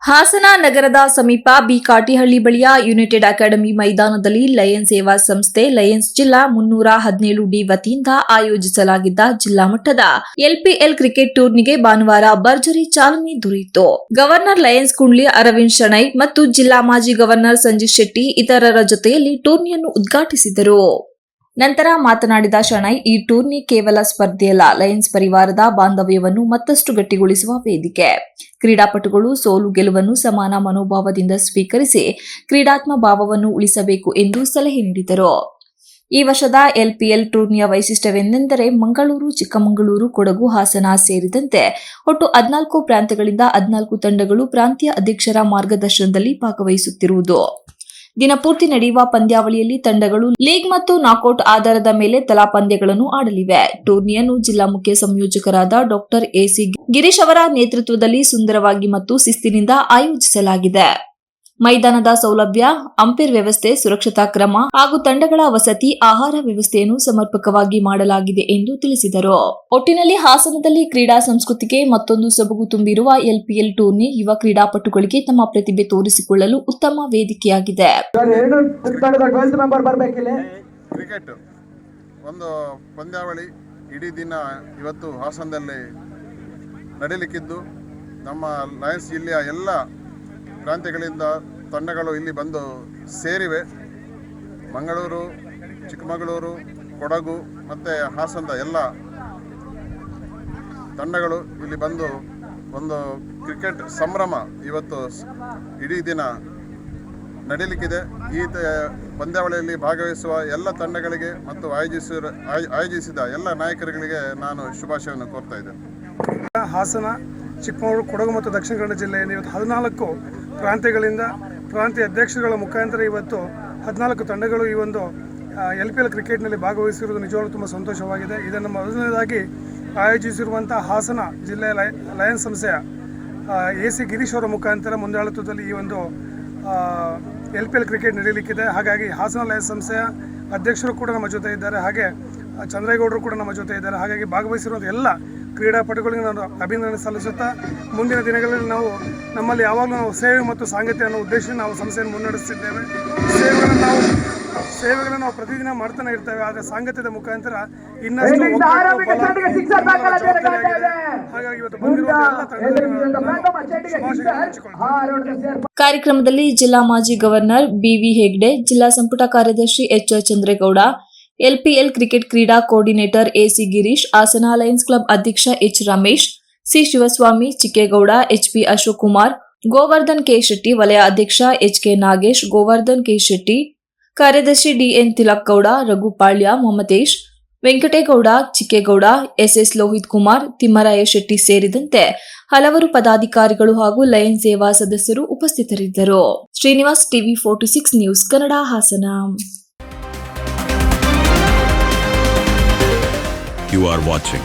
ಹಾಸನ ನಗರದ ಸಮೀಪ ಬಿಕಾಟಿಹಳ್ಳಿ ಬಳಿಯ ಯುನೈಟೆಡ್ ಅಕಾಡೆಮಿ ಮೈದಾನದಲ್ಲಿ ಲಯನ್ಸ್ ಸೇವಾ ಸಂಸ್ಥೆ ಲಯನ್ಸ್ ಜಿಲ್ಲಾ 317ಡಿ ವತಿಯಿಂದ ಆಯೋಜಿಸಲಾಗಿದ್ದ ಜಿಲ್ಲಾ ಮಟ್ಟದ ಎಲ್ಪಿಎಲ್ ಕ್ರಿಕೆಟ್ ಟೂರ್ನಿಗೆ ಭಾನುವಾರ ಭರ್ಜರಿ ಚಾಲನೆ ದೊರೆಯಿತು. ಗವರ್ನರ್ ಲಯನ್ಸ್ ಕುಂಡ್ಲಿ ಅರವಿಂದ್ ಶೆಣೈ ಮತ್ತು ಜಿಲ್ಲಾ ಮಾಜಿ ಗವರ್ನರ್ ಸಂಜೀವ್ ಶೆಟ್ಟಿ ಇತರರ ಜೊತೆಯಲ್ಲಿ ಟೂರ್ನಿಯನ್ನು ಉದ್ಘಾಟಿಸಿದರು. ನಂತರ ಮಾತನಾಡಿದ ಶೆಣೈ, ಈ ಟೂರ್ನಿ ಕೇವಲ ಸ್ಪರ್ಧೆಯಲ್ಲ, ಲಯನ್ಸ್ ಪರಿವಾರದ ಬಾಂಧವ್ಯವನ್ನು ಮತ್ತಷ್ಟು ಗಟ್ಟಿಗೊಳಿಸುವ ವೇದಿಕೆ. ಕ್ರೀಡಾಪಟುಗಳು ಸೋಲು ಗೆಲುವನ್ನು ಸಮಾನ ಮನೋಭಾವದಿಂದ ಸ್ವೀಕರಿಸಿ ಕ್ರೀಡಾತ್ಮ ಭಾವವನ್ನು ಉಳಿಸಬೇಕು ಎಂದು ಸಲಹೆ ನೀಡಿದರು. ಈ ವರ್ಷದ ಎಲ್ಪಿಎಲ್ ಟೂರ್ನಿಯ ವೈಶಿಷ್ಟ್ಯವೆಂದರೆ ಮಂಗಳೂರು, ಚಿಕ್ಕಮಗಳೂರು, ಕೊಡಗು, ಹಾಸನ ಸೇರಿದಂತೆ ಒಟ್ಟು 14 ಪ್ರಾಂತ್ಯಗಳಿಂದ 14 ತಂಡಗಳು ಪ್ರಾಂತೀಯ ಅಧ್ಯಕ್ಷರ ಮಾರ್ಗದರ್ಶನದಲ್ಲಿ ಭಾಗವಹಿಸುತ್ತಿರುವುದು. ದಿನಪೂರ್ತಿ ನಡೆಯುವ ಪಂದ್ಯಾವಳಿಯಲ್ಲಿ ತಂಡಗಳು ಲೀಗ್ ಮತ್ತು ನಾಕೌಟ್ ಆಧಾರದ ಮೇಲೆ ತಲಾ ಪಂದ್ಯಗಳನ್ನು ಆಡಲಿವೆ. ಟೂರ್ನಿಯನ್ನು ಜಿಲ್ಲಾ ಮುಖ್ಯ ಸಂಯೋಜಕರಾದ ಡಾ. ಎಸಿ ಗಿರೀಶ್ ಅವರ ನೇತೃತ್ವದಲ್ಲಿ ಸುಂದರವಾಗಿ ಮತ್ತು ಶಿಸ್ತಿನಿಂದ ಆಯೋಜಿಸಲಾಗಿದೆ. ಮೈದಾನದ ಸೌಲಭ್ಯ, ಅಂಪೈರ್ ವ್ಯವಸ್ಥೆ, ಸುರಕ್ಷತಾ ಕ್ರಮ ಹಾಗೂ ತಂಡಗಳ ವಸತಿ, ಆಹಾರ ವ್ಯವಸ್ಥೆಯನ್ನು ಸಮರ್ಪಕವಾಗಿ ಮಾಡಲಾಗಿದೆ ಎಂದು ತಿಳಿಸಿದರು. ಒಟ್ಟಿನಲ್ಲಿ ಹಾಸನದಲ್ಲಿ ಕ್ರೀಡಾ ಸಂಸ್ಕೃತಿಗೆ ಮತ್ತೊಂದು ಸೊಬಗು ತುಂಬಿರುವ ಎಲ್ಪಿಎಲ್ ಟೂರ್ನಿ ಯುವ ಕ್ರೀಡಾಪಟುಗಳಿಗೆ ತಮ್ಮ ಪ್ರತಿಭೆ ತೋರಿಸಿಕೊಳ್ಳಲು ಉತ್ತಮ ವೇದಿಕೆಯಾಗಿದೆ. ಕ್ರಿಕೆಟ್ ಒಂದು ಪಂದ್ಯಾವಳಿ ಇಡೀ ದಿನ ಇವತ್ತು ಹಾಸನದಲ್ಲಿ ನಡೆಯಲಿಕ್ಕಿದ್ದು, ನಮ್ಮ ಲಯನ್ಸ್ ಜಿಲ್ಲೆಯ ಎಲ್ಲ ಪ್ರಾಂತ್ಯಗಳಿಂದ ತಂಡಗಳು ಇಲ್ಲಿ ಬಂದು ಸೇರಿವೆ. ಮಂಗಳೂರು, ಚಿಕ್ಕಮಗಳೂರು, ಕೊಡಗು ಮತ್ತು ಹಾಸನದ ಎಲ್ಲ ತಂಡಗಳು ಇಲ್ಲಿ ಬಂದು ಒಂದು ಕ್ರಿಕೆಟ್ ಸಂಭ್ರಮ ಇವತ್ತು ಇಡೀ ದಿನ ನಡೆಯಲಿಕ್ಕಿದೆ. ಈ ಪಂದ್ಯಾವಳಿಯಲ್ಲಿ ಭಾಗವಹಿಸುವ ಎಲ್ಲ ತಂಡಗಳಿಗೆ ಮತ್ತು ಆಯೋಜಿಸಿದ ಎಲ್ಲ ನಾಯಕರುಗಳಿಗೆ ನಾನು ಶುಭಾಶಯವನ್ನು ಕೋರ್ತಾ ಇದ್ದೇನೆ. ಹಾಸನ, ಚಿಕ್ಕಮಗಳೂರು, ಕೊಡಗು ಮತ್ತು ದಕ್ಷಿಣ ಕನ್ನಡ ಜಿಲ್ಲೆಯಿಂದ ಇವತ್ತು 14 ಪ್ರಾಂತ್ಯಗಳಿಂದ ಪ್ರಾಂತೀಯ ಅಧ್ಯಕ್ಷರುಗಳ ಮುಖಾಂತರ ಇವತ್ತು 14 ತಂಡಗಳು ಈ ಒಂದು ಎಲ್ಪಿಎಲ್ ಕ್ರಿಕೆಟ್ನಲ್ಲಿ ಭಾಗವಹಿಸಿರುವುದು ನಿಜವಾಗ್ಲೂ ತುಂಬ ಸಂತೋಷವಾಗಿದೆ. ಇದನ್ನು ಮೊದಲನೇದಾಗಿ ಆಯೋಜಿಸಿರುವಂಥ ಹಾಸನ ಜಿಲ್ಲೆಯ ಲಯನ್ಸ್ ಸಂಸ್ಥೆಯ ಎಸಿ ಗಿರೀಶ್ ಅವರ ಮುಖಾಂತರ ಮುಂದಾಳತ್ವದಲ್ಲಿ ಈ ಒಂದು ಎಲ್ಪಿಎಲ್ ಕ್ರಿಕೆಟ್ ನಡೆಯಲಿಕ್ಕಿದೆ. ಹಾಗಾಗಿ ಹಾಸನ ಲಯನ್ಸ್ ಸಂಸ್ಥೆಯ ಅಧ್ಯಕ್ಷರು ಕೂಡ ನಮ್ಮ ಜೊತೆ ಇದ್ದಾರೆ, ಹಾಗೆ ಚಂದ್ರೇಗೌಡರು ಕೂಡ ನಮ್ಮ ಜೊತೆ ಇದ್ದಾರೆ. ಹಾಗಾಗಿ ಭಾಗವಹಿಸಿರುವಂಥ ಎಲ್ಲ ಕ್ರೀಡಾಪಟುಗಳಿಗೆ ನಾನು ಅಭಿನಂದನೆ ಸಲ್ಲಿಸುತ್ತಾ, ಮುಂದಿನ ದಿನಗಳಲ್ಲಿ ನಮ್ಮಲ್ಲಿ ಯಾವಾಗಲೂ ನಾವು ಸೇವೆ ಮತ್ತು ಸಾಂಗತ್ಯ ಅನ್ನೋ ಉದ್ದೇಶದಿಂದ ನಾವು ಸಂಸ್ಥೆಯನ್ನು ಮುನ್ನಡೆಸುತ್ತಿದ್ದೇವೆ. ಸೇವೆಗಳನ್ನು ನಾವು ಪ್ರತಿದಿನ ಮಾಡ್ತಾನೆ ಇರ್ತೇವೆ, ಆದರೆ ಸಾಂಗತ್ಯದ ಮುಖಾಂತರ ಇನ್ನಷ್ಟು ಹಾಗಾಗಿ ಇವತ್ತು ಬಂದಿರುವ ಎಲ್ಲ ಕಾರ್ಯಕ್ರಮದಲ್ಲಿ ಜಿಲ್ಲಾ ಮಾಜಿ ಗವರ್ನರ್ ಬಿವಿ ಹೆಗ್ಡೆ, ಜಿಲ್ಲಾ ಸಂಪುಟ ಕಾರ್ಯದರ್ಶಿ ಎಚ್ ಚಂದ್ರೇಗೌಡ, ಎಲ್ಪಿಎಲ್ ಕ್ರಿಕೆಟ್ ಕ್ರೀಡಾ coordinator AC Girish, Hassan lions club ಅಧ್ಯಕ್ಷ H Ramesh, C Shivaswamy, Chikkegowda, HP Ashok Kumar, Govardhan K Shetty, ವಲಯ ಅಧ್ಯಕ್ಷ ಎಚ್ಕೆ ನಾಗೇಶ್, ಗೋವರ್ಧನ್ ಕೆ ಶೆಟ್ಟಿ, ಕಾರ್ಯದರ್ಶಿ ಡಿಎನ್ ತಿಲಕ್ ಗೌಡ, ರಘುಪಾಳ್ಯ, ಮಮತೇಶ್, ವೆಂಕಟೇಗೌಡ, ಚಿಕ್ಕೇಗೌಡ, ಎಸ್ಎಸ್ ಲೋಹಿತ್ ಕುಮಾರ್, ತಿಮ್ಮರಾಯ ಶೆಟ್ಟಿ ಸೇರಿದಂತೆ ಹಲವರು ಪದಾಧಿಕಾರಿಗಳು ಹಾಗೂ ಲಯನ್ ಸೇವಾ ಸದಸ್ಯರು ಉಪಸ್ಥಿತರಿದ್ದರು. Srinivas, TV 46 news Kannada, Hassan. You are watching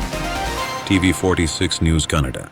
TV 46 News Kannada.